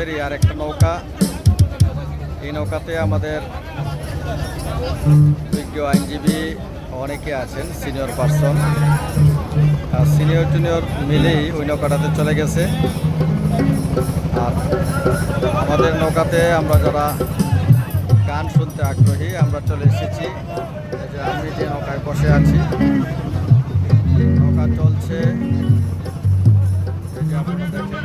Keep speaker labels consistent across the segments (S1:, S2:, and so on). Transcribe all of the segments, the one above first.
S1: ক্লাবেরই আর একটা নৌকা। এই নৌকাতে আমাদের বিজ্ঞ আইনজীবী অনেকে আছেন, সিনিয়র পার্সন, সিনিয়র জুনিয়র মিলেই ওই নৌকাটাতে চলে গেছে। আর আমাদের নৌকাতে আমরা যারা গান শুনতে আগ্রহী আমরা চলে এসেছি। এই যে আমি যে নৌকায় বসে আছি, নৌকা চলছে, এই যে আপনারা দেখেন।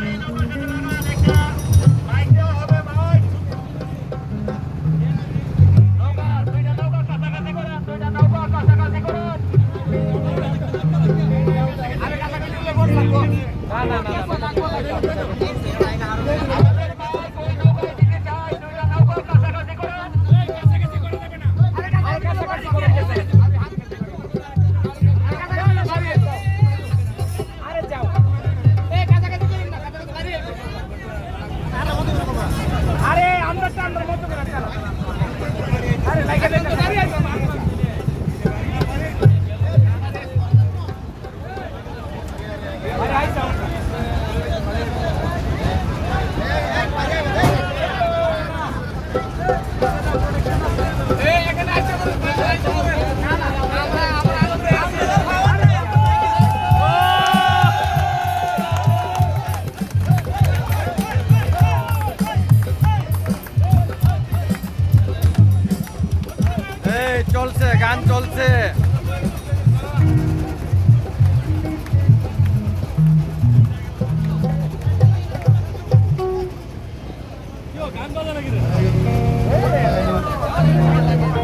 S1: চলছে, গান চলছে।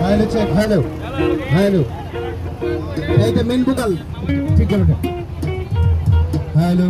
S2: হ্যালো চেক, হ্যালো হ্যালো, এইটা মেন ভোকাল ঠিক আছে। হ্যালো